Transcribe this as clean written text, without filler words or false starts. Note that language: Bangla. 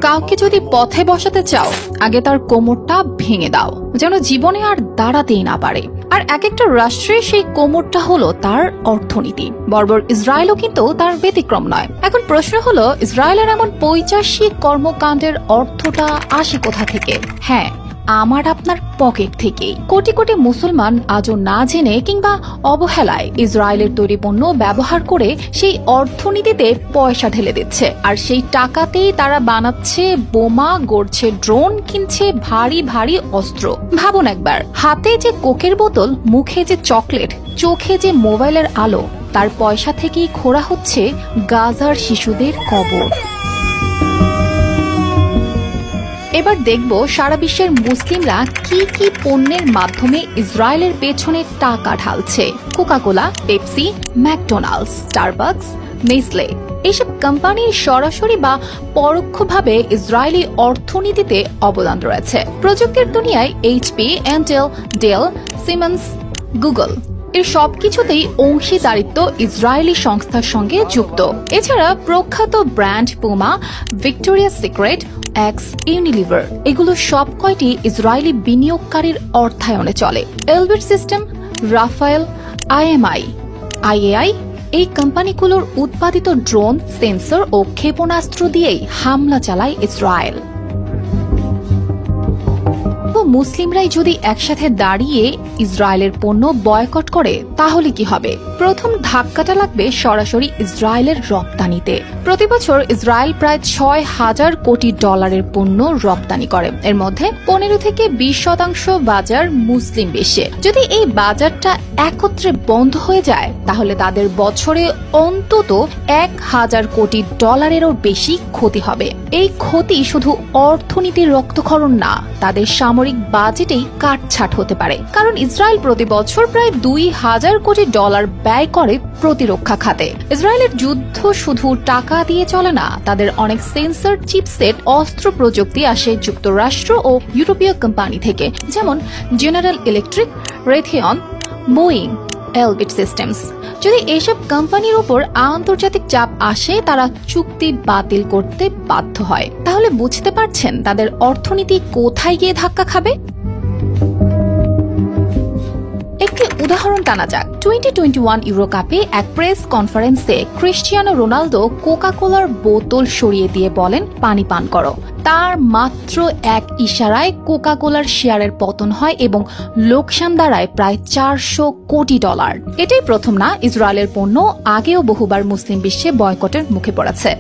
কাউকে যদি পথে বসাতে চাও, আগে তার কোমরটা ভেঙে দাও, যেন জীবনে আর দাঁড়াতেই না পারে। আর এক একটা রাষ্ট্রের সেই কোমরটা হলো তার অর্থনীতি। বর্বর ইসরায়েলও কিন্তু তার ব্যতিক্রম নয়। এখন প্রশ্ন হলো, ইসরায়েলের এমন পৈশাচিক কর্মকাণ্ডের অর্থটা আসে কোথা থেকে? হ্যাঁ, আমার আপনার পকেট থেকেই। কোটি কোটি মুসলমান আজও না জেনে কিংবা অবহেলায় ইসরায়েলের তৈরি পণ্য ব্যবহার করে সেই অর্থনীতিতে পয়সা ঢেলে দিচ্ছে। আর সেই টাকাতেই তারা বানাচ্ছে বোমা, গড়ছে ড্রোন, কিনছে ভারী ভারী অস্ত্র। ভাবুন একবার, হাতে যে কোকের বোতল, মুখে যে চকলেট, চোখে যে মোবাইলের আলো, তার পয়সা থেকেই খোঁড়া হচ্ছে গাজার শিশুদের কবর। এবার দেখব সারা বিশ্বের মুসলিমরা কি কি পণ্যের মাধ্যমে ইসরায়েলের পেছনে টাকা ঢালছে। Coca Cola, Pepsi, McDonald's, Starbucks, Nestle, এইসব কোম্পানির সরাসরি বা পরোক্ষভাবে ইসরায়েলি অর্থনীতিতে অবদান রয়েছে। প্রযুক্তির দুনিয়ায় HP, Intel, Dell, Siemens, Google এর সবকিছুতেই অংশীদারিত্ব ইসরায়েলি সংস্থার সঙ্গে যুক্ত। এছাড়া প্রখ্যাত brand Puma, Victoria's Secret, X, Unilever এগুলো সব কয়টি ইসরায়েলি বিনিয়োগকারীর অর্থায়নে চলে। এলবিট সিস্টেম, রাফায়েল, আইএআই এই কোম্পানিগুলোর উৎপাদিত ড্রোন, সেন্সর ও ক্ষেপণাস্ত্র দিয়েই হামলা চালায় ইসরায়েল। মুসলিমরাই যদি একসাথে দাঁড়িয়ে ইসরায়েলের পণ্য বয়কট করে, তাহলে কি হবে? প্রথম ধাক্কাটা লাগবে সরাসরি ইসরায়েলের রপ্তানিতে। প্রতি বছর ইসরায়েল প্রায় 6,000 কোটি ডলারের পণ্য রপ্তানি করে। এর মধ্যে 15 থেকে 20% বাজার মুসলিম বিশ্বে। যদি এই বাজারটা একত্রে বন্ধ হয়ে যায়, তাহলে তাদের বছরে অন্তত 1,000 কোটি ডলারেরও বেশি ক্ষতি হবে। এই ক্ষতি শুধু অর্থনীতির রক্তক্ষরণ না, তাদের সামরিক বাজেটেই কাটছাট হতে পারে। কারণ ইসরায়েল প্রতি বছর প্রায় 2,000 কোটি ডলার ব্যয় করে প্রতিরক্ষা খাতে। ইসরায়েলের যুদ্ধ শুধু টাকা দিয়ে চলে না, তাদের অনেক সেন্সর, চিপসেট, অস্ত্র প্রযুক্তি আসে যুক্তরাষ্ট্র ও ইউরোপীয় কোম্পানি থেকে, যেমন general electric, Raytheon, Boeing, Elbit systems. যদি এসব কোম্পানির উপর আন্তর্জাতিক চাপ আসে, তারা চুক্তি বাতিল করতে বাধ্য হয়। তাহলে বুঝতে পারছেন তাদের অর্থনীতি কোথায় গিয়ে ধাক্কা খাবে। একটি উদাহরণ টানা যাক। 2021 ইউরো কাপে এক প্রেস কনফারেন্সে ক্রিস্টিয়ানো রোনালদো কোকাকোলার বোতল সরিয়ে দিয়ে বলেন, পানি পান করো। তার মাত্র এক ইশারায় কোকাকোলার শেয়ারের পতন হয় এবং লোকসান দাঁড়ায় প্রায় 400 কোটি ডলার। এটাই প্রথম না, ইসরায়েলের পণ্য আগেও বহুবার মুসলিম বিশ্বে বয়কটের মুখে পড়েছে।